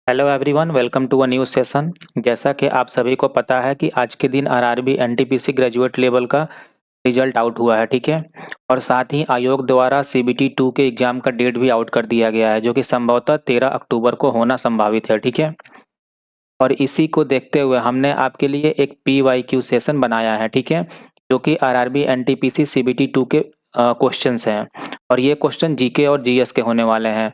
Hello everyone, welcome to a new session. जैसा कि आप सभी को पता है कि आज के दिन आरआरबी एनटीपीसी ग्रेजुएट लेवल का रिजल्ट आउट हुआ है, ठीक है। और साथ ही आयोग द्वारा सीबीटी 2 के एग्ज़ाम का डेट भी आउट कर दिया गया है, जो कि संभवतः 13 अक्टूबर को होना संभावित है, ठीक है। और इसी को देखते हुए हमने आपके लिए एक पीवाईक्यू सेशन बनाया है, ठीक है, जो कि आरआरबी एनटीपीसी सीबीटी 2 के क्वेश्चंस हैं। और ये क्वेश्चन जीके और जीएस के होने वाले हैं।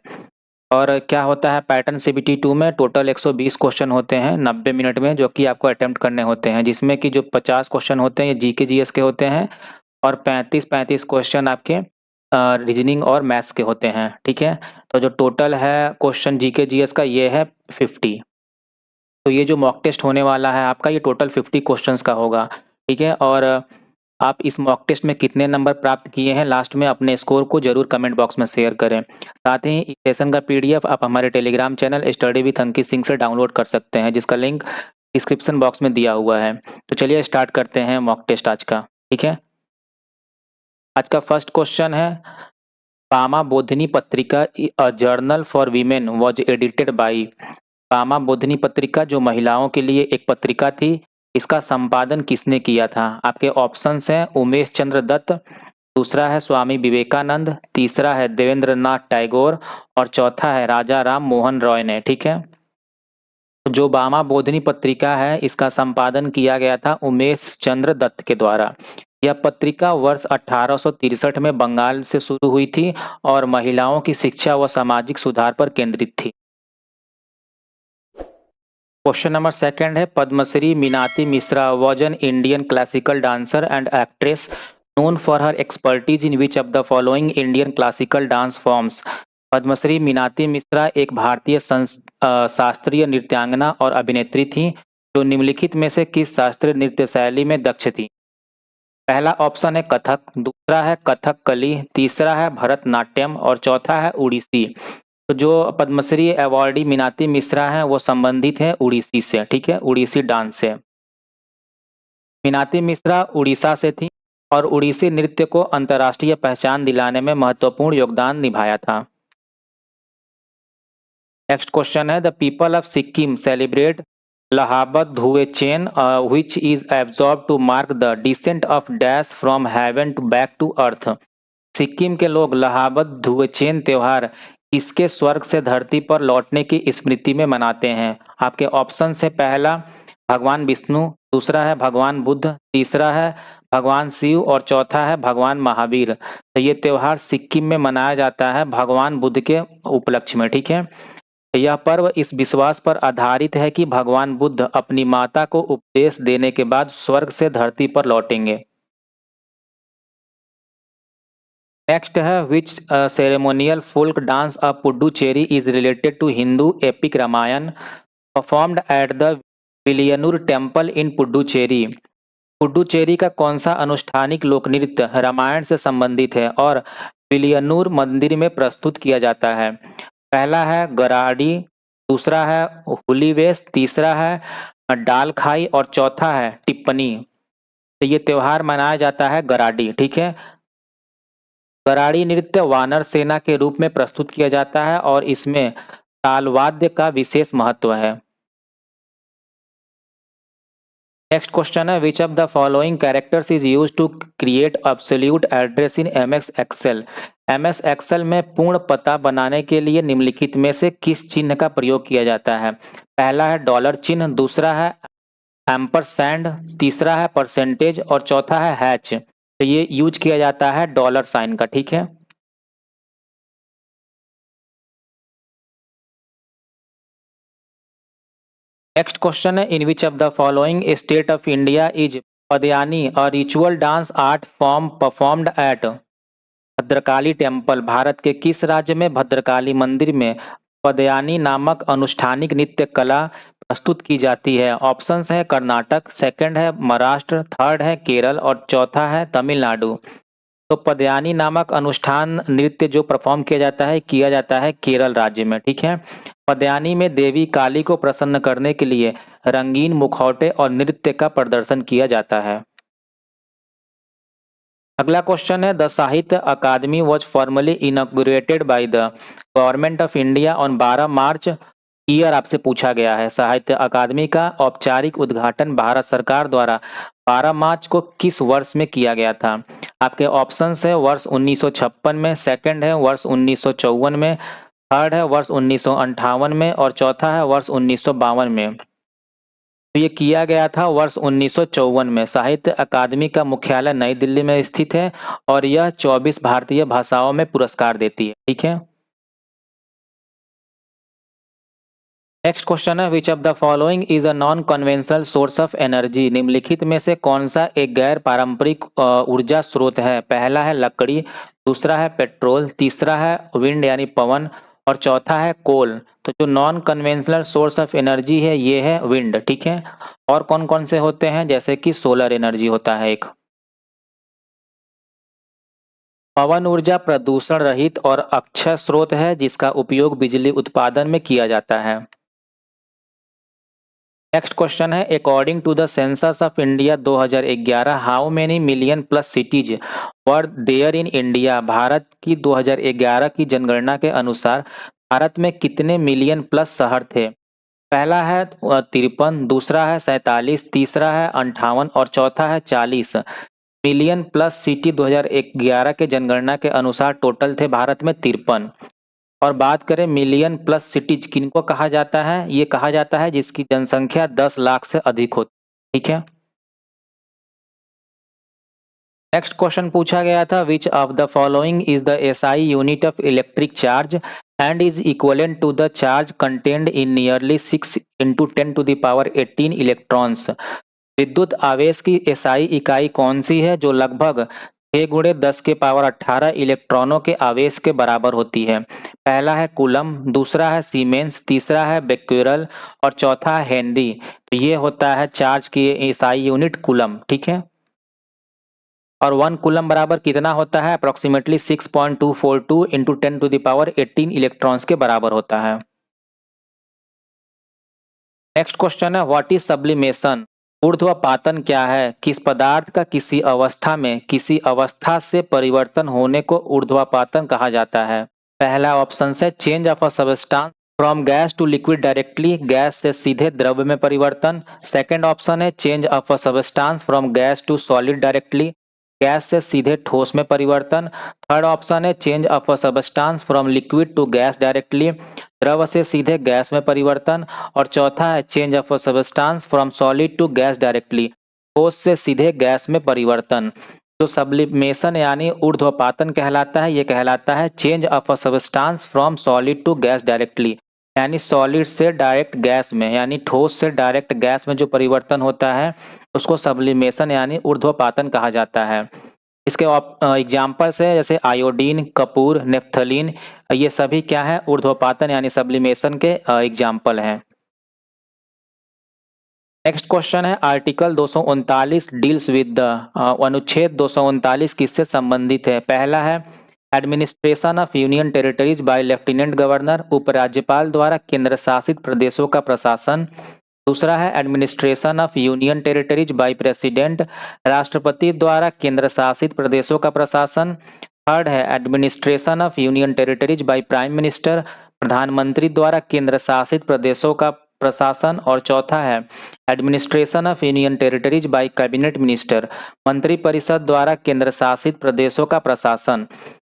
और क्या होता है, पैटर्न सीबीटी 2 में टोटल 120 क्वेश्चन होते हैं 90 मिनट में, जो कि आपको अटेम्प्ट करने होते हैं, जिसमें कि जो 50 क्वेश्चन होते हैं ये जीके जीएस के होते हैं और 35 क्वेश्चन आपके रीजनिंग और मैथ्स के होते हैं, ठीक है। तो जो टोटल है क्वेश्चन जीके जीएस का ये है 50। तो ये जो मॉक टेस्ट होने वाला है आपका, ये टोटल 50 क्वेश्चंस का होगा, ठीक है। और आप इस मॉक टेस्ट में कितने नंबर प्राप्त किए हैं लास्ट में अपने स्कोर को ज़रूर कमेंट बॉक्स में शेयर करें। साथ ही इस सेशन का पीडीएफ आप हमारे Telegram channel study with Ankit Singh से डाउनलोड कर सकते हैं, जिसका लिंक डिस्क्रिप्शन बॉक्स में दिया हुआ है। तो चलिए स्टार्ट करते हैं मॉक टेस्ट आज का, ठीक है। आज का फर्स्ट क्वेश्चन है, Bama Bodhini Patrika a journal for women was edited by. Bama Bodhini Patrika जो महिलाओं के लिए एक पत्रिका थी, इसका संपादन किसने किया था? आपके ऑप्शंस हैं उमेश चंद्र दत्त, दूसरा है स्वामी विवेकानंद, तीसरा है देवेंद्रनाथ टैगोर और चौथा है राजा राम मोहन रॉय ने, ठीक है। जो बामा बोधिनी पत्रिका है, इसका संपादन किया गया था उमेश चंद्र दत्त के द्वारा। यह पत्रिका वर्ष 1863 में बंगाल से शुरू हुई थी और महिलाओं की शिक्षा व सामाजिक सुधार पर केंद्रित थी। क्वेश्चन नंबर सेकंड है, Padmashri Minati Mishra was an Indian classical dancer and actress known for her expertise in which of the following Indian classical dance forms. Padmashri Minati Mishra एक भारतीय शास्त्रीय नृत्यांगना और अभिनेत्री थीं, जो निम्नलिखित में से किस शास्त्रीय नृत्य शैली में दक्ष थी? पहला ऑप्शन है कथक, दूसरा है कथकली, तीसरा है भरतनाट्यम और चौथा है उड़ीसी। तो जो पद्मश्री अवॉर्डी मीनाती मिश्रा हैं वो संबंधित हैं उड़ीसी से, ठीक है, उड़ीसी डांस से। मीनाती मिश्रा उड़ीसा से थी और उड़ीसी नृत्य को अंतर्राष्ट्रीय पहचान दिलाने में महत्वपूर्ण योगदान निभाया था। नेक्स्ट क्वेश्चन है, the people of Sikkim celebrate Lhabab Duechen which is observed to mark the descent of dash from heaven to back to earth. Sikkim के लोग लहाबत धुएचेन त्योहार किसके स्वर्ग से धरती पर लौटने की स्मृति में मनाते हैं? आपके ऑप्शन है, पहला भगवान विष्णु, दूसरा है भगवान बुद्ध, तीसरा है भगवान शिव और चौथा है भगवान महावीर। तो ये त्योहार सिक्किम में मनाया जाता है भगवान बुद्ध के उपलक्ष्य में, ठीक है। यह पर्व इस विश्वास पर आधारित है कि भगवान बुद्ध अपनी माता को उपदेश देने के बाद स्वर्ग से धरती पर लौटेंगे। नेक्स्ट है, which ceremonial folk dance of Puducherry is related to Hindu epic Ramayana performed at the Villianur temple in Puducherry. Puducherry का कौन सा अनुष्ठानिक लोक नृत्य रामायण से संबंधित है और विलियनूर मंदिर में प्रस्तुत किया जाता है? पहला है गराडी, दूसरा है हुलीवेस, तीसरा है डाल खाई और चौथा है टिप्पणी। तो ये त्योहार मनाया जाता है गराडी, ठीक है। गराड़ी नृत्य वानर सेना के रूप में प्रस्तुत किया जाता है और इसमें तालवाद्य का विशेष महत्व है। नेक्स्ट क्वेश्चन है, which of the following characters is used to create absolute address in MS Excel. MS Excel में पूर्ण पता बनाने के लिए निम्नलिखित में से किस चिन्ह का प्रयोग किया जाता है? पहला है डॉलर चिन्ह, दूसरा है एम्परसैंड, तीसरा है परसेंटेज और चौथा है हैच। तो ये यूज किया जाता है डॉलर साइन का, ठीक है। नेक्स्ट क्वेश्चन है, in which of the following state of India is Padayani a ritual dance art form performed at Bhadrakali temple. Bharat के किस राज्य में भद्रकाली मंदिर में पदयानी नामक अनुष्ठानिक नृत्य कला प्रस्तुत की जाती है? ऑप्शंस है कर्नाटक, सेकंड है महाराष्ट्र, थर्ड है केरल और चौथा है तमिलनाडु। तो पदयानी नामक अनुष्ठान नृत्य जो परफॉर्म किया जाता है केरल राज्य में, ठीक है। पदयानी में देवी काली को प्रसन्न करने के लिए रंगीन मुखौटे और नृत्य का प्रदर्शन किया जाता है। अगला क्वेश्चन है, the Sahitya Akademi was formally inaugurated by the government of India on 12 March year आपसे पूछा गया है। साहित्य अकादमी का औपचारिक उद्घाटन भारत सरकार द्वारा 12 मार्च को किस वर्ष में किया गया था? आपके ऑप्शंस है वर्ष 1956 में, सेकंड है वर्ष 1954 में, थर्ड है वर्ष 1958 में और चौथा है वर्ष 1952 में। तो ये किया गया था वर्ष 1954 में। साहित्य अकादमी का मुख्यालय नई दिल्ली में स्थित है और यह 24 भारतीय भाषाओं में पुरस्कार देती है। ठीक है। नेक्स्ट क्वेश्चन है which of the following is a non conventional source of energy? निम्नलिखित में से कौन सा एक गैर पारंपरिक ऊर्जा स्रोत है? पहला है लकड़ी, दूसरा है पेट्रोल, तीसरा है विंड यानी पवन और चौथा है कोल। तो जो non conventional source of energy है ये है विंड। ठीक है। और कौन कौन से होते हैं? जैसे कि सोलर एनर्जी होता है एक। पवन ऊर्जा प्रदूषण रहित और अक्षय स्रोत है जिसका उपयोग बिजली उत्पादन में किया जाता है। नेक्स्ट क्वेश्चन है according to the census of India 2011 how many million plus cities were there in India? Bharat की 2011 की जनगणना के अनुसार भारत में कितने मिलियन प्लस शहर थे? पहला है 53, दूसरा है 47, तीसरा है 58 और चौथा है 40। मिलियन प्लस सिटी 2011 के जनगणना के अनुसार टोटल थे भारत में 53। और बात करें मिलियन प्लस सिटीज किनको कहा जाता है? ये कहा जाता है जिसकी जनसंख्या 10 लाख से अधिक होती है। ठीक है। नेक्स्ट क्वेश्चन पूछा गया था which of the following is the SI unit of electric charge and is equivalent to the charge contained in nearly 6 × 10⁻18 electrons? विद्युत आवेश की एसआई इकाई कौन सी है जो लगभग 6 × 10⁻18 इलेक्ट्रॉनों के आवेश के बराबर होती है? पहला है कूलम, दूसरा है सीमेंस, तीसरा है बेक्यूरल और चौथा है हेनरी। तो ये होता है चार्ज की एसआई यूनिट कूलम। ठीक है। और 1 कूलम बराबर कितना होता है? अप्रोक्सीमेटली 6.242 × 10⁻18 इलेक्ट्रॉन्स के बराबर होता है। नेक्स्ट क्वेश्चन है व्हाट इज सब्लिमेशन? ऊर्ध्वपातन क्या है? किस पदार्थ का किसी अवस्था में किसी अवस्था से परिवर्तन होने को ऊर्ध्वपातन कहा जाता है? पहला ऑप्शन है change of a substance from gas to liquid directly, gas से सीधे द्रव्य में परिवर्तन। सेकंड ऑप्शन है change of a substance from gas to solid directly, gas से सीधे ठोस में परिवर्तन। थर्ड ऑप्शन है change of a substance from liquid to gas directly, द्रव से सीधे गैस में परिवर्तन। और चौथा है change of a substance from solid to gas directly, ठोस से सीधे गैस में परिवर्तन। जो सब्लिमेशन यानी ऊर्ध्वपातन कहलाता है ये कहलाता है change of a substance from solid to gas directly, यानी सॉलिड से डायरेक्ट गैस में यानी ठोस से डायरेक्ट गैस में जो परिवर्तन होता है उसको सब्लिमेशन यानी ऊर्ध्वपातन कहा जाता है। इसके एग्जाम्पल्स है जैसे आयोडीन, कपूर, नेफ्थलीन, ये सभी क्या है? ऊर्ध्वपातन यानी सब्लिमेशन के एग्जाम्पल हैं। नेक्स्ट क्वेश्चन है आर्टिकल 239 डील्स विद द अनुच्छेद 239 किससे संबंधित है? पहला है administration of union territories by lieutenant governor, उपराज्यपाल द्वारा केंद्र शासित प्रदेशों का प्रशासन। दूसरा है administration of union territories by president, राष्ट्रपति द्वारा केंद्र शासित प्रदेशों का प्रशासन। थर्ड है administration of union territories by prime minister, प्रधानमंत्री द्वारा केंद्र शासित प्रदेशों का प्रशासन। और चौथा है administration of union territories bye cabinet minister, मंत्रिपरिषद द्वारा केंद्र शासित प्रदेशों का प्रशासन।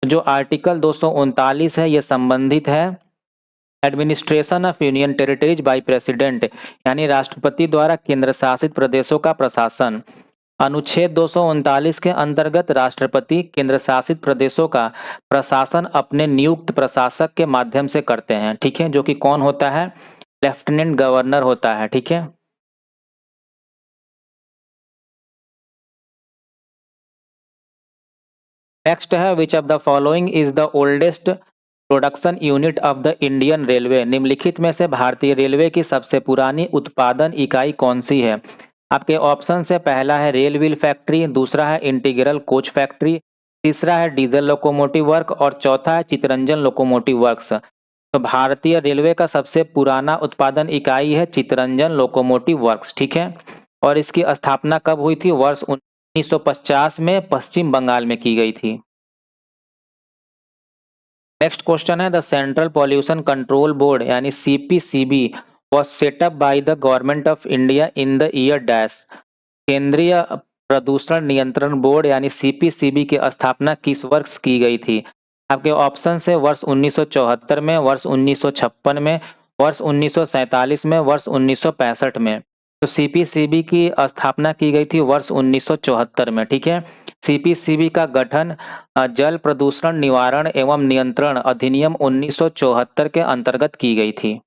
जो आर्टिकल 239 है ये संबंधित है administration of union territories by president यानी राष्ट्रपति द्वारा केंद्र शासित प्रदेशों का प्रशासन। अनुच्छेद 239 के अंतर्गत राष्ट्रपति केंद्र शासित प्रदेशों का प्रशासन अपने नियुक्त प्रशासक के माध्यम से करते हैं। ठीक है। जो कि कौन होता है? लेफ्टिनेंट गवर्नर होता है। ठीक है। नेक्स्ट है which of the following is the oldest production unit of the Indian railway? निम्नलिखित में से भारतीय रेलवे की सबसे पुरानी उत्पादन इकाई कौन सी है? आपके ऑप्शन से पहला है रेल व्हील फैक्ट्री, दूसरा है इंटीग्रल कोच फैक्ट्री, तीसरा है डीजल लोकोमोटिव वर्क और चौथा है चितरंजन लोकोमोटिव वर्क्स। तो भारतीय रेलवे का सबसे पुराना उत्पादन इकाई है चितरंजन लोकोमोटिव वर्क्स। ठीक है। और इसकी स्थापना कब हुई थी? वर्ष 1950 में पश्चिम बंगाल में की गई थी। नेक्स्ट क्वेश्चन है the central pollution control board यानी CPCB was setup bye the government of India in the year dash. केंद्रीय प्रदूषण नियंत्रण बोर्ड यानी CPCB की स्थापना किस वर्ष की गई थी? आपके ऑप्शन है वर्ष 1974 में, वर्ष 1956 में, वर्ष 1947 में, वर्ष 1965 में। तो CPCB की स्थापना की गई थी वर्ष 1974 में, ठीक है। CPCB का गठन जल प्रदूषण निवारण एवं नियंत्रण अधिनियम 1974 के अंतर्गत की गई थी।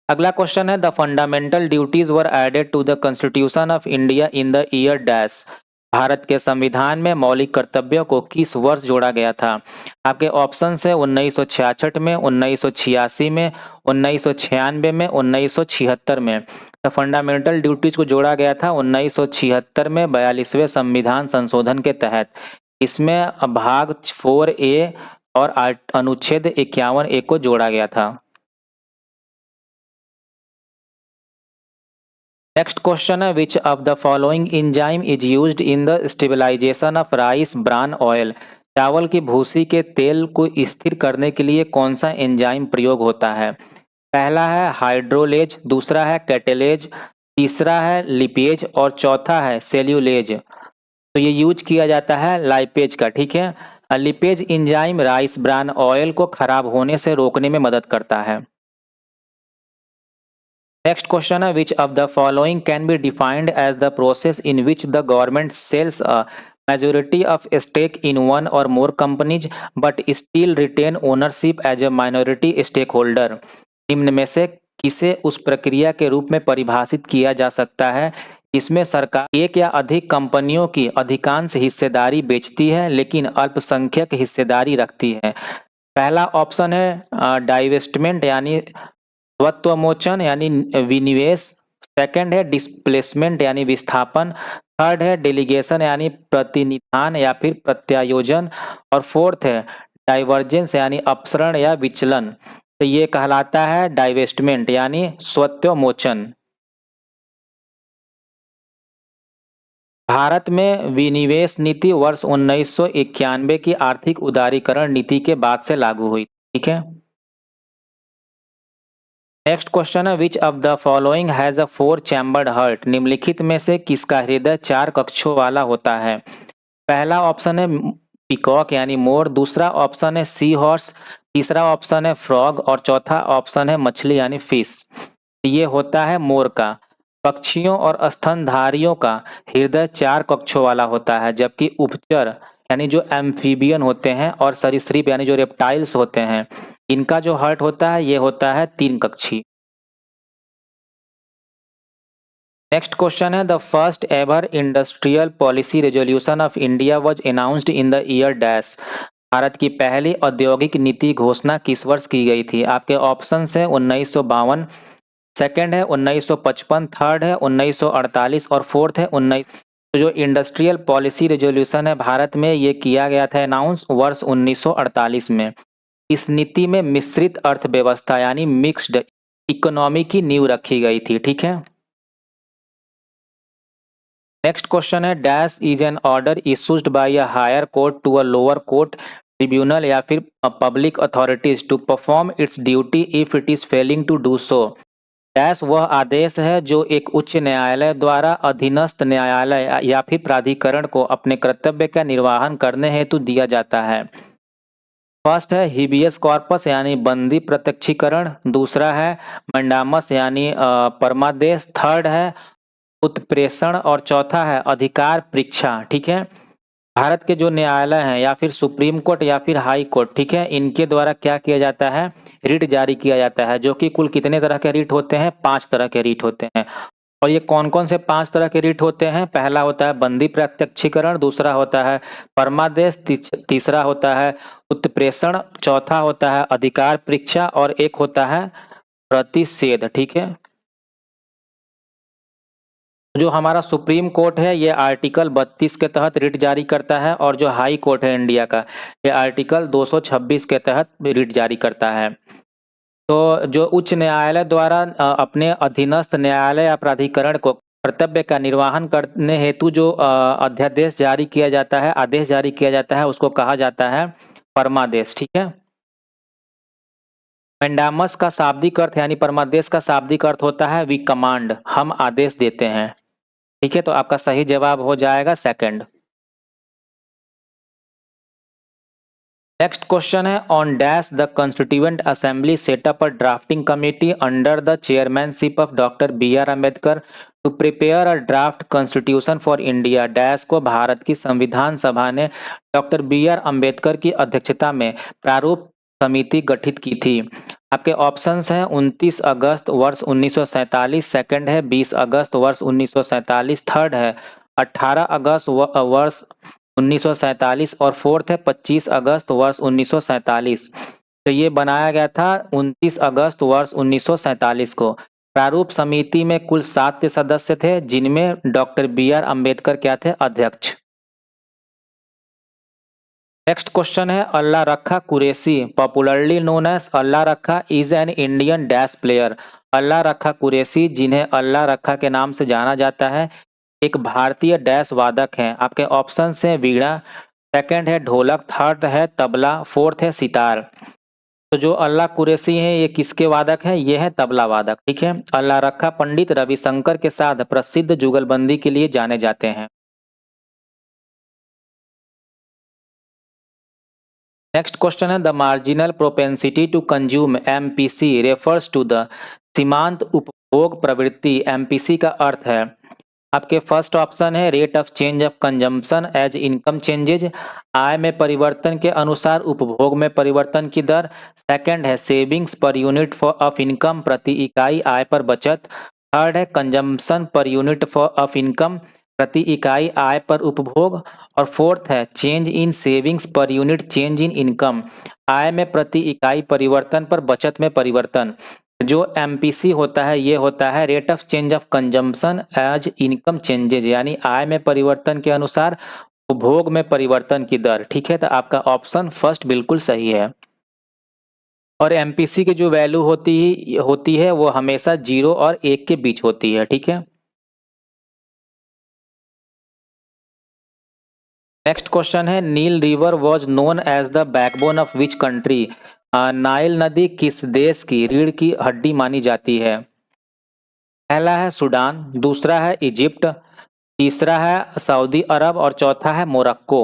अगला क्वेश्चन है the fundamental duties were added to the constitution of India in the year dash. Bharat के संविधान में मौलिक कर्तव्यों को किस वर्ष जोड़ा गया था? आपके ऑप्शन है 1966 में, 1986 में, 1996 में, 1976 में। तो फंडामेंटल ड्यूटीज को जोड़ा गया था 1976 में 42वें संविधान संशोधन के तहत। इसमें भाग 4A और अनुच्छेद 51A को जोड़ा गया था। नेक्स्ट क्वेश्चन है which of the following enzyme is used in the stabilization of rice bran oil. चावल की भूसी के तेल को स्थिर करने के लिए कौन सा एंजाइम प्रयोग होता है? पहला है हाइड्रोलेज, दूसरा है कैटेलेज, तीसरा है लिपेज और चौथा है सेल्यूलेज। तो ये यूज किया जाता है लाइपेज का, ठीक है। Lipase enzyme rice bran oil को खराब होने से रोकने में मदद करता है। नेक्स्ट क्वेश्चन है which of the following can be defined as the process in which the government sells a majority of stake in one or more companies but still retain ownership as a minority stakeholder। निम्न में से किसे उस प्रक्रिया के रूप में परिभाषित किया जा सकता है जिसमें सरकार एक या अधिक कंपनियों की अधिकांश हिस्सेदारी बेचती है लेकिन अल्पसंख्यक हिस्सेदारी रखती है? पहला ऑप्शन है डाइवेस्टमेंट यानी स्वत्वमोचन यानी विनिवेश, सेकंड है डिस्प्लेसमेंट यानी विस्थापन, थर्ड है डेलीगेशन यानी प्रतिनिधान या फिर प्रत्यायोजन और फोर्थ है डाइवर्जेंस यानी अपसरण या विचलन। तो ये कहलाता है डाइवेस्टमेंट यानी स्वत्वमोचन। भारत में विनिवेश नीति वर्ष 1991 की आर्थिक उदारीकरण नीति के बाद से लागू हुई, ठीक है। नेक्स्ट क्वेश्चन है which of the following has a 4 chambered heart. निम्नलिखित में से किसका हृदय 4 कक्षों वाला होता है? पहला ऑप्शन है पीकॉक यानी मोर, दूसरा ऑप्शन है सी हॉर्स, तीसरा ऑप्शन है फ्रॉग और चौथा ऑप्शन है मछली यानी फिश। ये होता है मोर का। पक्षियों और स्तनधारियों का हृदय 4 कक्षों वाला होता है जबकि उभचर यानी जो एम्फीबियन होते हैं और सरीसृप यानी जो रेप्टाइल्स होते हैं इनका जो हार्ट होता है ये होता है 3 कक्षी। नेक्स्ट क्वेश्चन है the first ever industrial policy resolution of India was announced in the year dash. Bharat की पहली औद्योगिक नीति घोषणा किस वर्ष की गई थी? आपके ऑप्शन है 1952, सेकंड है 1955, थर्ड है 1948 और फोर्थ है 19। तो जो इंडस्ट्रियल पॉलिसी रेजोल्यूशन है भारत में ये किया गया था अनाउंस वर्ष 1948 में। इस नीति में मिश्रित अर्थव्यवस्था यानी मिक्स्ड इकोनॉमी की नींव रखी गई थी, ठीक है। नेक्स्ट क्वेश्चन है dash is an order issued by a higher court to a lower court tribunal या फिर public authorities to perform its duty if it is failing to do so. Dash वह आदेश है जो एक उच्च न्यायालय द्वारा अधीनस्थ न्यायालय या फिर प्राधिकरण को अपने कर्तव्य का निर्वहन करने हेतु दिया जाता है। फर्स्ट है हिबियस कॉर्पस यानी बंदी प्रत्यक्षीकरण, दूसरा है मंडामस यानी परमादेश, थर्ड है उत्प्रेषण और चौथा है अधिकार परीक्षा, ठीक है। भारत के जो न्यायालय हैं या फिर सुप्रीम कोर्ट या फिर हाई कोर्ट, ठीक है, इनके द्वारा क्या किया जाता है रिट जारी किया जाता है जो कि कुल कितने तरह के रिट होते हैं? 5 तरह के रिट होते हैं। और ये कौन कौन से 5 तरह के रिट होते हैं? पहला होता है बंदी प्रत्यक्षीकरण, दूसरा होता है परमादेश, तीसरा होता है उत्प्रेषण, चौथा होता है अधिकार परीक्षा और एक होता है प्रतिषेध, ठीक है। जो हमारा सुप्रीम कोर्ट है ये आर्टिकल 32 के तहत रिट जारी करता है और जो हाई कोर्ट है इंडिया का ये आर्टिकल 226 के तहत रिट जारी करता है। तो जो उच्च न्यायालय द्वारा अपने अधीनस्थ न्यायालय या प्राधिकरण को कर्तव्य का निर्वहन करने हेतु जो अध्यादेश जारी किया जाता है, आदेश जारी किया जाता है उसको कहा जाता है परमादेश, ठीक है। मैंडामस का शाब्दिक अर्थ यानी परमादेश का शाब्दिक अर्थ होता है वी कमांड, हम आदेश देते हैं, ठीक है। तो आपका सही जवाब हो जाएगा सेकंड। नेक्स्ट क्वेश्चन है on dash the constituent assembly set up a drafting committee under the chairmanship of doctor B R. Ambedkar to prepare a draft constitution for India. Dash को भारत की संविधान सभा ने डॉक्टर बी.आर. अम्बेडकर की अध्यक्षता में प्रारूप समिति गठित की थी। आपके ऑप्शंस हैं 29 अगस्त वर्ष 1947, सेकंड है 20 अगस्त वर्ष 1947, थर्ड है 18 अगस्त वर्ष 1947 और फोर्थ है 25 अगस्त वर्ष 1947। तो ये बनाया गया था 29 अगस्त वर्ष 1947 को। प्रारूप समिति में कुल 7 सदस्य थे, जिनमें डॉक्टर बी.आर. अम्बेडकर क्या थे? अध्यक्ष। नेक्स्ट क्वेश्चन है Allah Rakha Qureshi popularly known as Allah Rakha is an Indian dash player. Allah Rakha Qureshi, जिन्हें अल्लाह रखा के नाम से जाना जाता है, एक भारतीय डैश वादक हैं। आपके ऑप्शन हैं वीणा, सेकंड है ढोलक, थर्ड है तबला, फोर्थ है सितार। तो जो अल्लाह कुरैशी हैं ये किसके वादक हैं? ये है तबला वादक, ठीक है। अल्लाह रखा पंडित रविशंकर के साथ प्रसिद्ध जुगलबंदी के लिए जाने जाते हैं। नेक्स्ट क्वेश्चन है the marginal propensity to consume MPC refers to the सीमांत उपभोग प्रवृत्ति। एमपीसी का अर्थ है, आपके फर्स्ट ऑप्शन है rate of change of consumption as income changes, आय में परिवर्तन के अनुसार उपभोग में परिवर्तन की दर। सेकंड है savings per unit of income, प्रति इकाई आय पर बचत। थर्ड है कंजम्पशन पर यूनिट ऑफ इनकम, प्रति इकाई आय पर उपभोग। और फोर्थ है change in savings per unit change in income, आय में प्रति इकाई परिवर्तन पर बचत में परिवर्तन। जो एमपीसी होता है ये होता है rate of change of consumption as income changes, यानी आय में परिवर्तन के अनुसार उपभोग में परिवर्तन की दर, ठीक है। तो आपका ऑप्शन फर्स्ट बिल्कुल सही है। और एमपीसी की जो वैल्यू होती है वो हमेशा 0 और 1 के बीच होती है, ठीक है। नेक्स्ट क्वेश्चन है Nile river was known as the backbone of which country. Nile नदी किस देश की रीढ़ की हड्डी मानी जाती है? पहला है सूडान, दूसरा है इजिप्ट, तीसरा है सऊदी अरब और चौथा है मोरक्को।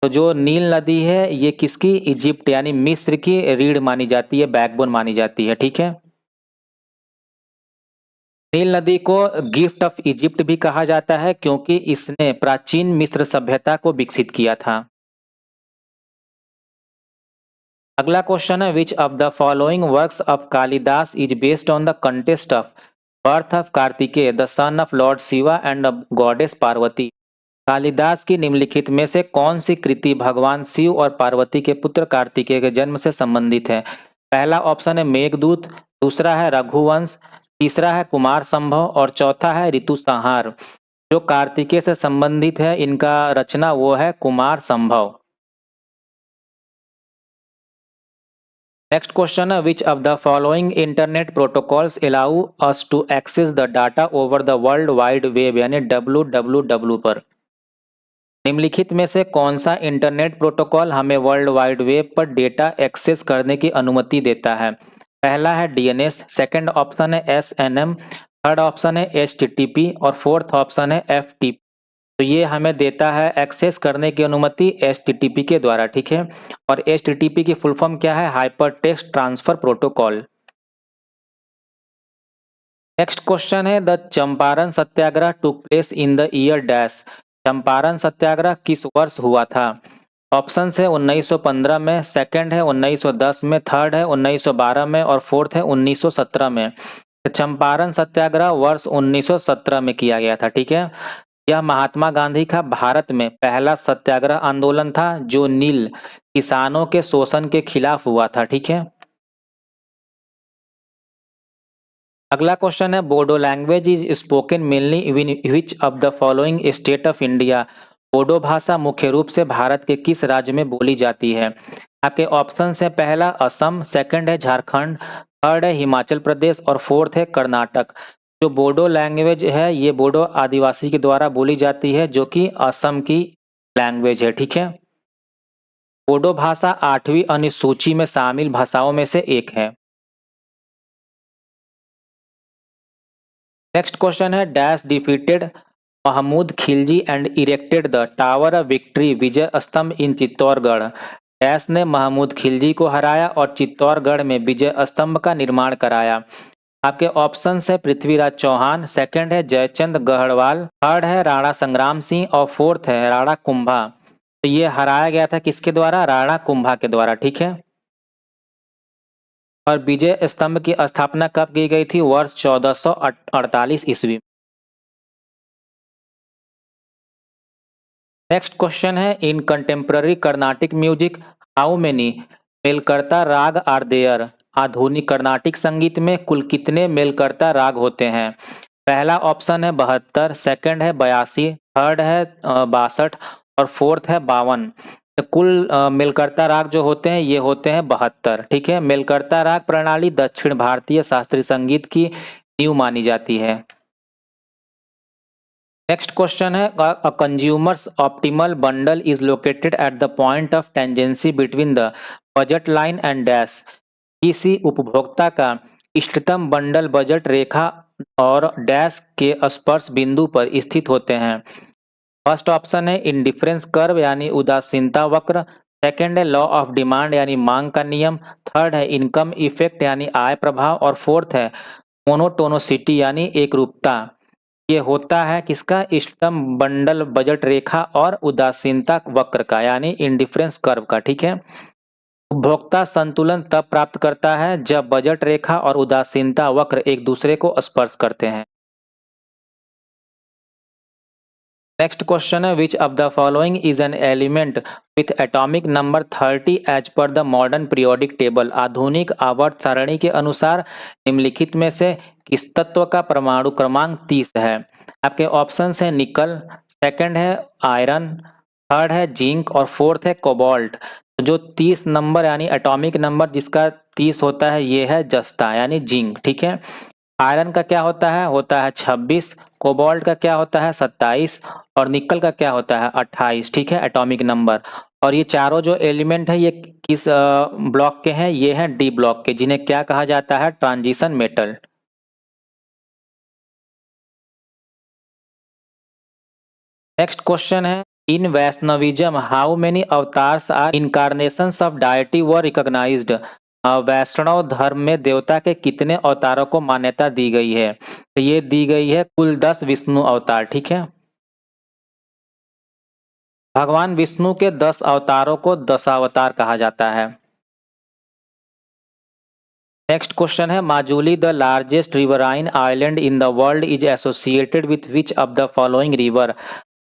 तो जो नील नदी है ये किसकी? इजिप्ट यानी मिस्र की रीढ़ मानी जाती है, बैकबोन मानी जाती है, ठीक है। नील नदी को गिफ्ट ऑफ इजिप्ट भी कहा जाता है क्योंकि इसने प्राचीन मिस्र सभ्यता को विकसित किया था। अगला क्वेश्चन है which of the following works of Kalidas is based on the contest of birth of Kartikeya the son of Lord Shiva and goddess Parvati. Kalidas की निम्नलिखित में से कौन सी कृति भगवान शिव और पार्वती के पुत्र कार्तिकेय के जन्म से संबंधित है? पहला ऑप्शन है मेघदूत, दूसरा है रघुवंश, तीसरा है कुमार संभव और चौथा है ऋतु संहार। जो कार्तिकेय से संबंधित है इनका रचना वो है कुमार संभव। नेक्स्ट क्वेश्चन है which of the following internet protocols allow us to access the data over the world wide web यानी WWW पर। निम्नलिखित में से कौन सा इंटरनेट प्रोटोकॉल हमें वर्ल्ड वाइड वेब पर डेटा एक्सेस करने की अनुमति देता है? पहला है डीएनएस, सेकंड ऑप्शन है एसएनएम, थर्ड ऑप्शन है एचटीटीपी और फोर्थ ऑप्शन है एफटीपी। तो ये हमें देता है एक्सेस करने की अनुमति एचटीटीपी के द्वारा, ठीक है। और एचटीटीपी की फुल फॉर्म क्या है? Hypertext transfer protocol. Next question है the Champaran Satyagraha took place in the year dash. Champaran Satyagraha किस वर्ष हुआ था? ऑप्शन है 1915 में, सेकंड है 1910 में, थर्ड है 1912 में और फोर्थ है 1917 में। चंपारण सत्याग्रह वर्ष 1917 में किया गया था, ठीक है। यह महात्मा गांधी का भारत में पहला सत्याग्रह आंदोलन था जो नील किसानों के शोषण के खिलाफ हुआ था, ठीक है। अगला क्वेश्चन है Bodo language is spoken mainly in which of the following state of India. Bodo भाषा मुख्य रूप से भारत के किस राज्य में बोली जाती है? आपके ऑप्शन है पहला असम, सेकंड है झारखंड, थर्ड है हिमाचल प्रदेश और फोर्थ है कर्नाटक। जो बोडो लैंग्वेज है ये बोडो आदिवासी के द्वारा बोली जाती है जो कि असम की लैंग्वेज है, ठीक है। बोडो भाषा 8वीं अनुसूची में शामिल भाषाओं में से एक है। नेक्स्ट क्वेश्चन है dash defeated Mahmud Khilji and erected the tower of victory Vijay Stambh in Chittorgarh. Dash ने महमूद खिलजी को हराया और चित्तौड़गढ़ में विजय स्तंभ का निर्माण कराया। आपके ऑप्शन है पृथ्वीराज चौहान, सेकंड है जयचंद गढ़वाल, थर्ड है राणा संग्राम सिंह और फोर्थ है राणा कुंभा। तो ये हराया गया था किसके द्वारा? राणा कुंभा के द्वारा, ठीक है। और विजय स्तंभ की स्थापना कब की गई थी? वर्ष 1448 ईस्वी। नेक्स्ट क्वेश्चन है in contemporary Carnatic music how many melakarta raga are there. आधुनिक कर्नाटिक संगीत में कुल कितने मेलकर्ता राग होते हैं? पहला ऑप्शन है 72, सेकंड है 82, थर्ड है 62 और फोर्थ है 52। तो कुल मेलकर्ता राग जो होते हैं ये होते हैं 72, ठीक है। मेलकर्ता राग प्रणाली दक्षिण भारतीय शास्त्रीय संगीत की नींव मानी जाती है। नेक्स्ट क्वेश्चन है a consumer's optimal bundle is located at the point of tangency between the budget line and dash. किसी उपभोक्ता का इष्टतम बंडल बजट रेखा और डैश के स्पर्श बिंदु पर स्थित होते हैं। फर्स्ट ऑप्शन है इंडिफरेंस कर्व यानी उदासीनता वक्र, सेकंड है लॉ ऑफ डिमांड यानी मांग का नियम, थर्ड है इनकम इफेक्ट यानी आय प्रभाव और फोर्थ है मोनोटोनिसिटी यानी एकरूपता। ये होता है किसका? इष्टतम बंडल बजट रेखा और उदासीनता वक्र का यानी इंडिफरेंस कर्व का, ठीक है। उपभोक्ता संतुलन तब प्राप्त करता है जब बजट रेखा और उदासीनता वक्र एक दूसरे को स्पर्श करते हैं। नेक्स्ट क्वेश्चन है which of the following is an element with atomic number 30 as per the modern periodic table. आधुनिक आवर्त सारणी के अनुसार निम्नलिखित में से किस तत्व का परमाणु क्रमांक 30 है? आपके ऑप्शंस हैं निकल, सेकंड है आयरन, थर्ड है जिंक और फोर्थ है कोबाल्ट। तो जो 30 नंबर यानी एटॉमिक नंबर जिसका 30 होता है ये है जस्ता यानी जिंक, ठीक है। आयरन का क्या होता है? होता है 26, कोबाल्ट का क्या होता है? 27 और निकल का क्या होता है? 28, ठीक है, एटॉमिक नंबर। और ये चारों जो एलिमेंट है ये किस ब्लॉक के हैं? ये हैं डी ब्लॉक के, जिन्हें क्या कहा जाता है? Transition metal. नेक्स्ट क्वेश्चन है in Vaishnavism how many avatars or incarnations of deity were recognized. वैष्णव धर्म में देवता के कितने अवतारों को मान्यता दी गई है? तो ये दी गई है कुल 10 विष्णु अवतार, ठीक है। भगवान विष्णु के 10 अवतारों को दशावतार कहा जाता है। नेक्स्ट क्वेश्चन है Majuli the largest riverine island in the world is associated with which of the following river.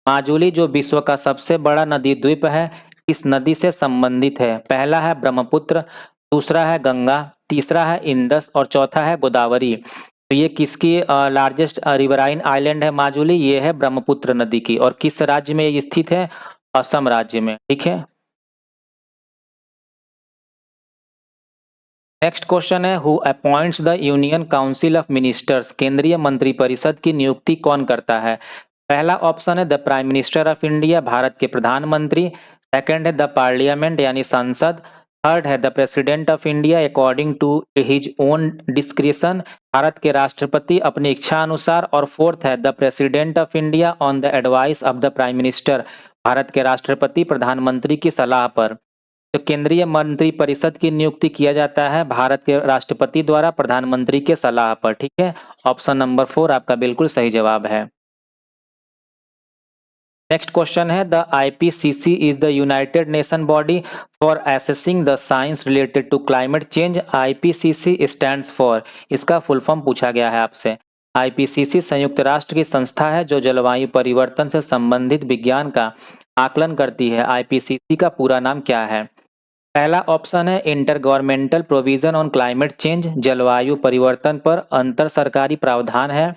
Majuli जो विश्व का सबसे बड़ा नदी द्वीप है इस नदी से संबंधित है। पहला है ब्रह्मपुत्र, दूसरा है गंगा, तीसरा है इंदस और चौथा है गोदावरी। तो ये किसकी लार्जेस्ट रिवराइन आइलैंड है माजुली? ये है ब्रह्मपुत्र नदी की। और किस राज्य में ये स्थित है? असम राज्य में, ठीक है। नेक्स्ट क्वेश्चन है who appoints the union council of ministers. केंद्रीय मंत्रिपरिषद की नियुक्ति कौन करता है? पहला ऑप्शन है the prime minister of India, Bharat के प्रधानमंत्री, सेकंड है द पार्लियामेंट यानी संसद, थर्ड है the president of India according to his own discretion, Bharat के राष्ट्रपति अपनी इच्छा अनुसार, और फोर्थ है the president of India on the advice of the prime minister, Bharat के राष्ट्रपति प्रधानमंत्री की सलाह पर। तो केंद्रीय मंत्रिपरिषद की नियुक्ति किया जाता है भारत के राष्ट्रपति द्वारा प्रधानमंत्री के सलाह पर, ठीक है। ऑप्शन नंबर 4 आपका बिल्कुल सही जवाब है। नेक्स्ट क्वेश्चन है the IPCC is the united nation body for assessing the science related to climate change. IPCC stands for, इसका फुल फॉर्म पूछा गया है आपसे। आईपीसीसी संयुक्त राष्ट्र की संस्था है जो जलवायु परिवर्तन से संबंधित विज्ञान का आकलन करती है। आईपीसीसी का पूरा नाम क्या है? पहला ऑप्शन है inter governmental provision on climate change, जलवायु परिवर्तन पर अंतर सरकारी प्रावधान है।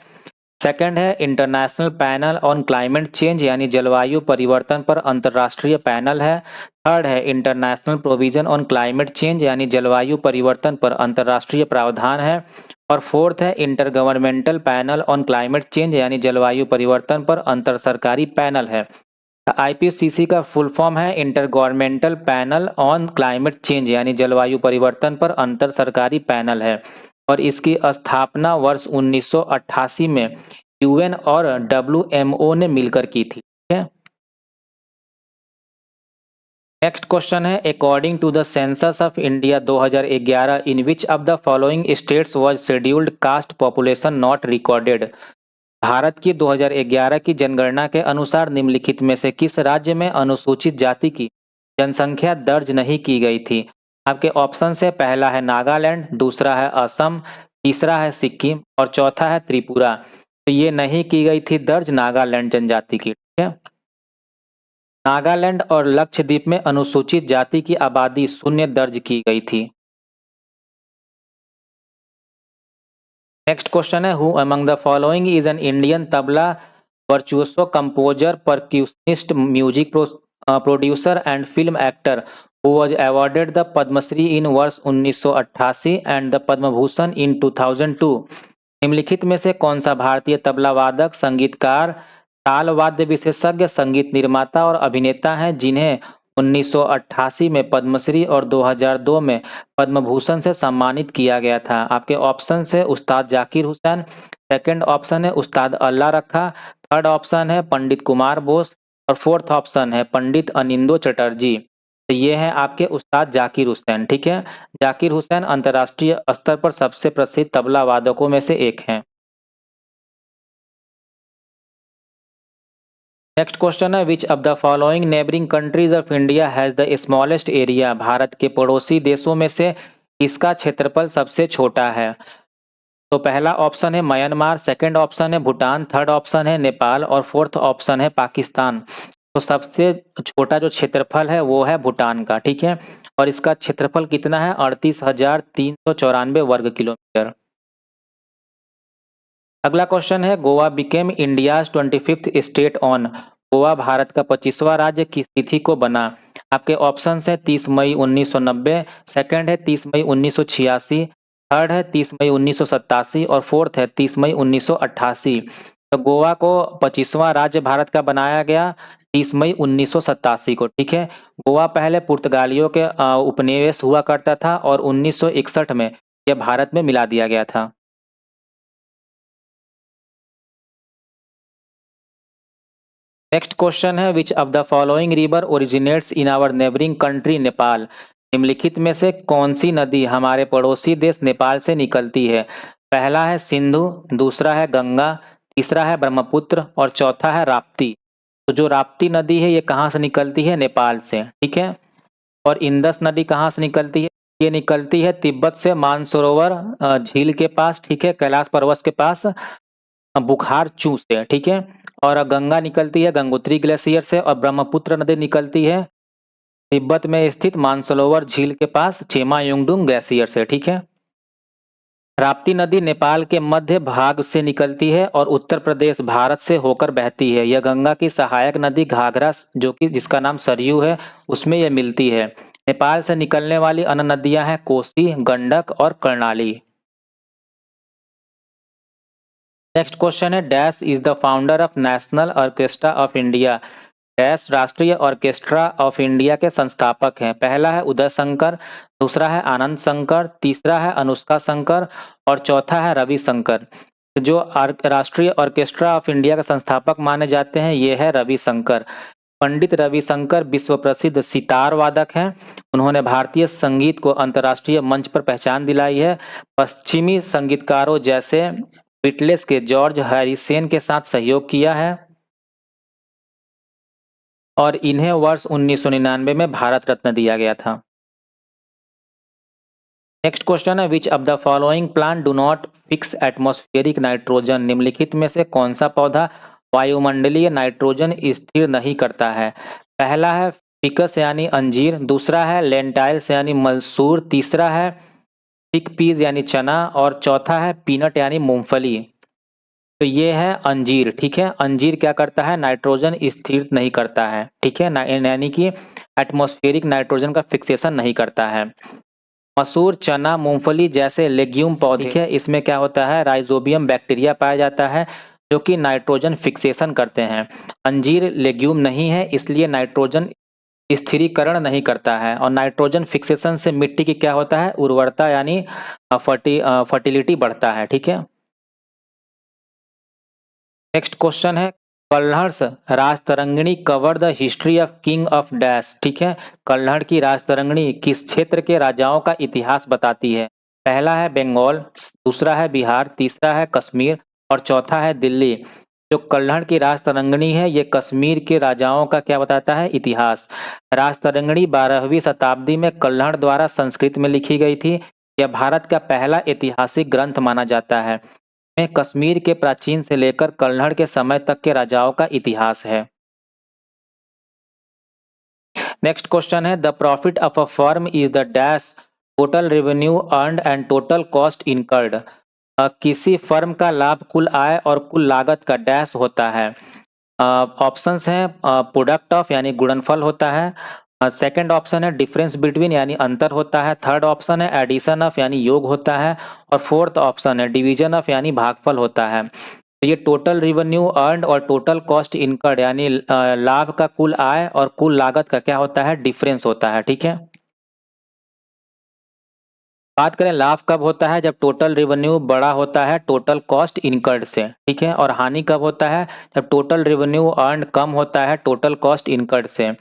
सेकंड है international panel on climate change यानी जलवायु परिवर्तन पर अंतर्राष्ट्रीय पैनल है। थर्ड है international provision on climate change यानी जलवायु परिवर्तन पर अंतर्राष्ट्रीय प्रावधान है। और फोर्थ है inter governmental panel on climate change यानी जलवायु परिवर्तन पर अंतर सरकारी पैनल है। आईपीसीसी का फुल फॉर्म है inter governmental panel on climate change, यानी जलवायु परिवर्तन पर अंतर सरकारी पैनल है और इसकी स्थापना वर्ष 1988 में यूएन और डब्ल्यूएमओ ने मिलकर की थी। ठीक है, नेक्स्ट क्वेश्चन है according to the census of India 2011 in which of the following states was scheduled caste population not recorded. Bharat की 2011 की जनगणना के अनुसार निम्नलिखित में से किस राज्य में अनुसूचित जाति की जनसंख्या दर्ज नहीं की गई थी। आपके ऑप्शन से पहला है नागालैंड, दूसरा है असम, तीसरा है सिक्किम और चौथा है त्रिपुरा। तो ये नहीं की गई थी दर्ज नागालैंड जनजाति की। ठीक है, नागालैंड और लक्षद्वीप में अनुसूचित जाति की आबादी 0 दर्ज की गई थी। नेक्स्ट क्वेश्चन है who among the following is an Indian tabla virtuoso composer percussionist music producer and film actor who was awarded the Padmashri in वर्ष 1988 and the Padma Bhushan in 2002। निम्नलिखित में से कौन सा भारतीय तबला वादक, संगीतकार, ताल वाद्य विशेषज्ञ, संगीत निर्माता और अभिनेता हैं जिन्हें 1988 में पद्मश्री और 2002 में पद्म भूषण से सम्मानित किया गया था। आपके ऑप्शन है उस्ताद जाकिर हुसैन, सेकंड ऑप्शन है उस्ताद अल्लाह रखा, थर्ड ऑप्शन है पंडित कुमार बोस और फोर्थ ऑप्शन है पंडित अनिंदो चटर्जी। तो ये है आपके उस्ताद जाकिर हुसैन। ठीक है, जाकिर हुसैन अंतर्राष्ट्रीय स्तर पर सबसे प्रसिद्ध तबला वादकों में से एक हैं। नेक्स्ट क्वेश्चन है which of the following neighbouring countries of India has the smallest area. Bharat के पड़ोसी देशों में से किसका क्षेत्रफल सबसे छोटा है। तो पहला ऑप्शन है म्यांमार, सेकंड ऑप्शन है भूटान, थर्ड ऑप्शन है नेपाल और फोर्थ ऑप्शन है पाकिस्तान। तो सबसे छोटा जो क्षेत्रफल है वो है भूटान का। ठीक है, और इसका क्षेत्रफल कितना है 38,394 वर्ग किलोमीटर। अगला क्वेश्चन है Goa became India's 25th state on. Goa Bharat का 25वां राज्य किस तिथि को बना। आपके ऑप्शन है 30 मई 1990, सेकंड है 30 मई 1986, थर्ड है 30 मई 1987 और फोर्थ है 30 मई 1988। तो गोवा को 25वां राज्य भारत का बनाया गया 30 मई 1987 को। ठीक है, गोवा पहले पुर्तगालियों के उपनिवेश हुआ करता था और 1961 में यह भारत में मिला दिया गया था। नेक्स्ट क्वेश्चन है which of the following river originates in our neighbouring country Nepal. निम्नलिखित में से कौन सी नदी हमारे पड़ोसी देश नेपाल से निकलती है। पहला है सिंधु, दूसरा है गंगा, तीसरा है ब्रह्मपुत्र और चौथा है राप्ती। तो जो राप्ती नदी है ये कहाँ से निकलती है, नेपाल से। ठीक है, और इंदस नदी कहाँ से निकलती है, ये निकलती है तिब्बत से मानसरोवर झील के पास। ठीक है, कैलाश पर्वत के पास बुखार चू से। ठीक है, और गंगा निकलती है गंगोत्री ग्लेशियर से और ब्रह्मपुत्र नदी निकलती है तिब्बत में स्थित मानसरोवर झील के पास चेमा युंगडुंग ग्लेशियर से। ठीक है, राप्ती नदी नेपाल के मध्य भाग से निकलती है और उत्तर प्रदेश भारत से होकर बहती है। यह गंगा की सहायक नदी घाघरा जो कि जिसका नाम सरयू है उसमें यह मिलती है। नेपाल से निकलने वाली अन्य नदियां हैं कोसी, गंडक और कर्णाली। नेक्स्ट क्वेश्चन है dash is the founder of national orchestra of India. Dash राष्ट्रीय ऑर्केस्ट्रा ऑफ इंडिया के संस्थापक हैं। पहला है उदय शंकर, दूसरा है आनंद शंकर, तीसरा है अनुष्का शंकर और चौथा है रवि शंकर। जो राष्ट्रीय ऑर्केस्ट्रा ऑफ इंडिया के संस्थापक माने जाते हैं ये है रवि शंकर। पंडित रवि शंकर विश्व प्रसिद्ध सितार वादक हैं। उन्होंने भारतीय संगीत को अंतर्राष्ट्रीय मंच पर पहचान दिलाई है। पश्चिमी संगीतकारों जैसे बीटल्स के जॉर्ज हैरिसन के साथ सहयोग किया है और इन्हें वर्ष 1999 में भारत रत्न दिया गया था। नेक्स्ट क्वेश्चन है which of the following plant do not fix atmospheric nitrogen. निम्नलिखित में से कौन सा पौधा वायुमंडलीय नाइट्रोजन स्थिर नहीं करता है। पहला है फिकस यानी अंजीर, दूसरा है लेंटाइल्स यानी मसूर, तीसरा है चिकपीज यानी चना और चौथा है पीनट यानी मूंगफली। तो ये है अंजीर। ठीक है, अंजीर क्या करता है नाइट्रोजन स्थिर नहीं करता है। ठीक है, यानी कि एटमॉस्फेरिक नाइट्रोजन का फिक्सेशन नहीं करता है। मसूर, चना, मूंगफली जैसे लेग्यूम पौधे, ठीक है, इसमें क्या होता है राइजोबियम बैक्टीरिया पाया जाता है जो कि नाइट्रोजन फिक्सेशन करते हैं। अंजीर लेग्यूम नहीं है, इसलिए नाइट्रोजन स्थिरीकरण नहीं करता है, और नाइट्रोजन फिक्सेशन से मिट्टी की क्या होता है, उर्वरता यानी फर्टिलिटी बढ़ता है। ठीक है, नेक्स्ट क्वेश्चन है, Kalhana Rajatarangini cover the history of king of dash. ठीक है, कल्हड़ की राजतरंगिणी किस क्षेत्र के राजाओं का इतिहास बताती है? पहला है बंगाल, दूसरा है बिहार, तीसरा है कश्मीर और चौथा है दिल्ली। जो कल्हड़ की राजतरंगिणी है ये कश्मीर के राजाओं का क्या बताता है, इतिहास। राजतरंगिणी 12वीं शताब्दी में कल्हड़ द्वारा संस्कृत में लिखी गई थी। यह भारत का पहला ऐतिहासिक ग्रंथ माना जाता है। में कश्मीर के प्राचीन से लेकर कल्हड़ के समय तक के राजाओं का इतिहास है। नेक्स्ट क्वेश्चन है, the profit of a firm is the dash total revenue earned and total cost incurred. किसी फर्म का लाभ कुल आय और कुल लागत का डैश होता है। ऑप्शंस हैं, प्रोडक्ट ऑफ यानी गुणनफल होता है, सेकंड ऑप्शन है डिफरेंस बिटवीन यानी अंतर होता है, थर्ड ऑप्शन है एडिशन ऑफ यानी योग होता है, और फोर्थ ऑप्शन है डिवीजन ऑफ यानी भागफल होता है। तो ये टोटल रिवेन्यू अर्न्ड और टोटल कॉस्ट इनकर्ड यानी लाभ का कुल आय और कुल लागत का क्या होता है, डिफरेंस होता है। ठीक है, बात करें लाभ कब होता है, जब टोटल रेवेन्यू बड़ा होता है टोटल कॉस्ट इनकर्ड से। ठीक है, और हानि कब होता है, जब टोटल रेवेन्यू अर्न कम होता है टोटल कॉस्ट इनकर्ड से।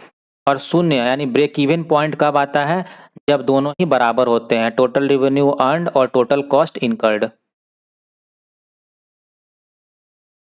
और शून्य यानी ब्रेक इवन पॉइंट कब आता है, जब दोनों ही बराबर होते हैं, टोटल रेवेन्यू अर्न और total cost incurred.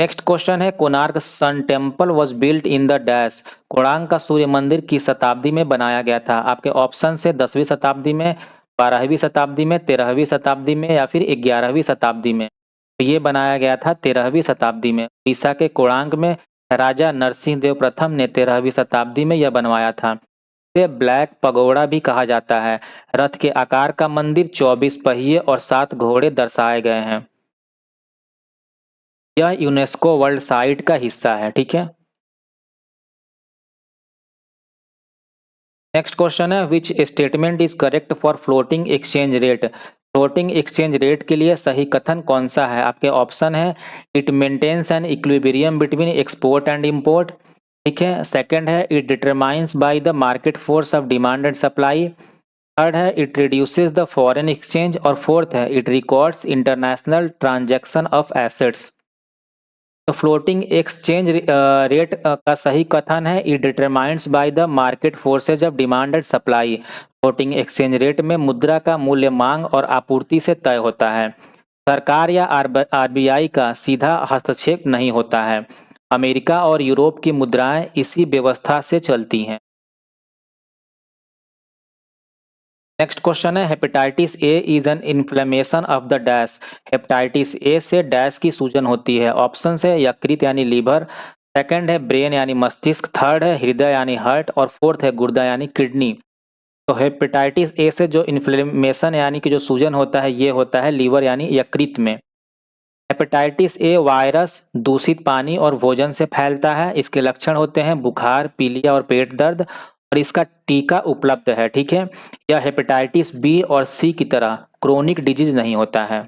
Next question है, Konark sun temple was built in the dash. Konark का सूर्य मंदिर किस शताब्दी में बनाया गया था? आपके ऑप्शन है 10वीं शताब्दी में, 12वीं शताब्दी में, 13वीं शताब्दी में या फिर 11वीं शताब्दी में। तो ये बनाया गया था 13वीं शताब्दी में। उड़ीसा के कोणार्क में राजा नरसिंह देव प्रथम ने 13वीं शताब्दी में यह बनवाया था। इसे ब्लैक पगोड़ा भी कहा जाता है। रथ के आकार का मंदिर, 24 पहिए और 7 घोड़े दर्शाए गए हैं। यह यूनेस्को वर्ल्ड साइट का हिस्सा है। ठीक है, नेक्स्ट क्वेश्चन है, which statement is correct for floating exchange rate. Floating exchange rate के लिए सही कथन कौन सा है? आपके ऑप्शन है, it maintains an equilibrium between export and import. ठीक है, सेकंड है, it determines by the market force of demand and supply. Third है, it reduces the foreign exchange, और फोर्थ है, it records international transaction of assets. तो floating exchange rate का सही कथन है, it determines by the market forces of demand and supply. Floating exchange rate में मुद्रा का मूल्य मांग और आपूर्ति से तय होता है। सरकार या आरबीआई का सीधा हस्तक्षेप नहीं होता है। अमेरिका और यूरोप की मुद्राएं इसी व्यवस्था से चलती हैं। नेक्स्ट क्वेश्चन है, hepatitis A is an inflammation of the dash. Hepatitis A से डैश की सूजन होती है। ऑप्शन है यकृत यानी लीवर, सेकंड है ब्रेन यानी मस्तिष्क, थर्ड है हृदय यानी हार्ट, और फोर्थ है गुर्दा यानी किडनी। तो हेपेटाइटिस ए से जो इन्फ्लेमेशन यानी कि जो सूजन होता है ये होता है लीवर यानी यकृत में। हेपेटाइटिस ए वायरस, दूषित पानी और भोजन से फैलता है। इसके लक्षण होते हैं बुखार, पीलिया और पेट दर्द, और इसका टीका उपलब्ध है। ठीक है, यह हेपेटाइटिस बी और सी की तरह क्रोनिक डिजीज नहीं होता है।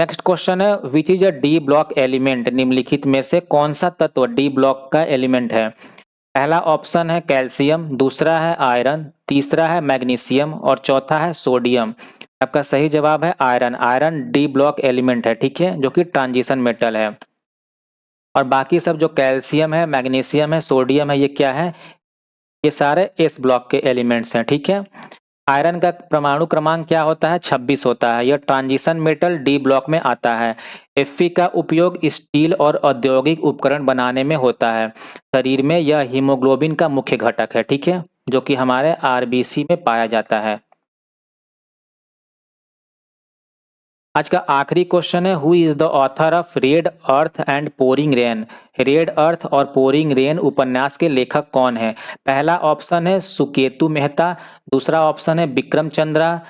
नेक्स्ट क्वेश्चन है, which is a D block element. निम्नलिखित में से कौन सा तत्व डी ब्लॉक का एलिमेंट है? पहला ऑप्शन है कैल्शियम, दूसरा है आयरन, तीसरा है मैग्नीशियम और चौथा है सोडियम। आपका सही जवाब है iron. Iron D block element है। ठीक है, जो कि ट्रांजिशन मेटल है। और बाकी सब जो कैल्शियम है, मैग्नीशियम है, सोडियम है, ये क्या है, ये सारे एस ब्लॉक के एलिमेंट्स हैं। ठीक है, आयरन का परमाणु क्रमांक क्या होता है, 26 होता है। यह ट्रांजिशन मेटल डी ब्लॉक में आता है। Fe का उपयोग स्टील और औद्योगिक उपकरण बनाने में होता है। शरीर में यह हीमोग्लोबिन का मुख्य घटक है। ठीक है, जो कि हमारे आरबीसी में पाया जाता है। आज का आखिरी क्वेश्चन है, who is the author of red earth and pouring rain. Red earth और पोरिंग रेन उपन्यास के लेखक कौन है? पहला ऑप्शन है सुकेतु मेहता, दूसरा ऑप्शन है विक्रम चंद्रा,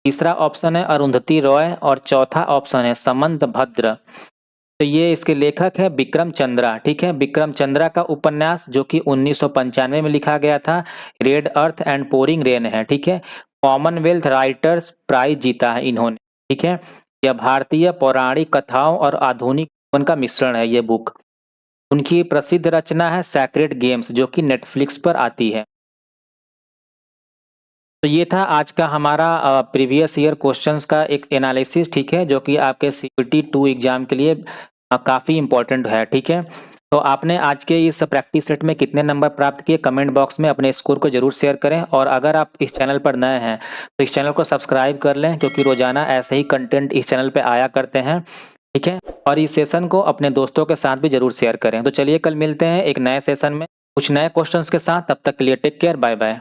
तीसरा ऑप्शन है अरुंधति रॉय और चौथा ऑप्शन है समंत भद्र। तो ये इसके लेखक है विक्रम चंद्रा। ठीक है, विक्रम चंद्रा का उपन्यास जो कि 1995 में लिखा गया था, red earth and pouring rain है। ठीक है, कॉमनवेल्थ राइटर्स प्राइज जीता है इन्होंने। ठीक है, यह भारतीय पौराणिक कथाओं और आधुनिक जीवन का मिश्रण है ये बुक। उनकी प्रसिद्ध रचना है सेक्रेड गेम्स जो कि नेटफ्लिक्स पर आती है। तो ये था आज का हमारा प्रीवियस ईयर क्वेश्चंस का एक एनालिसिस, ठीक है, जो कि आपके सीबीटी 2 एग्जाम के लिए काफ़ी इम्पोर्टेंट है, ठीक है। तो आपने आज के इस प्रैक्टिस सेट में कितने नंबर प्राप्त किए, कमेंट बॉक्स में अपने स्कोर को ज़रूर शेयर करें, और अगर आप इस चैनल पर नए हैं तो इस चैनल को सब्सक्राइब कर लें, क्योंकि रोज़ाना ऐसे ही कंटेंट इस चैनल पे आया करते हैं, ठीक है। और इस सेशन को अपने दोस्तों के साथ भी ज़रूर शेयर करें। तो चलिए कल मिलते हैं एक नए सेशन में कुछ नए क्वेश्चंस के साथ, तब तक के लिए टेक केयर, बाय बाय।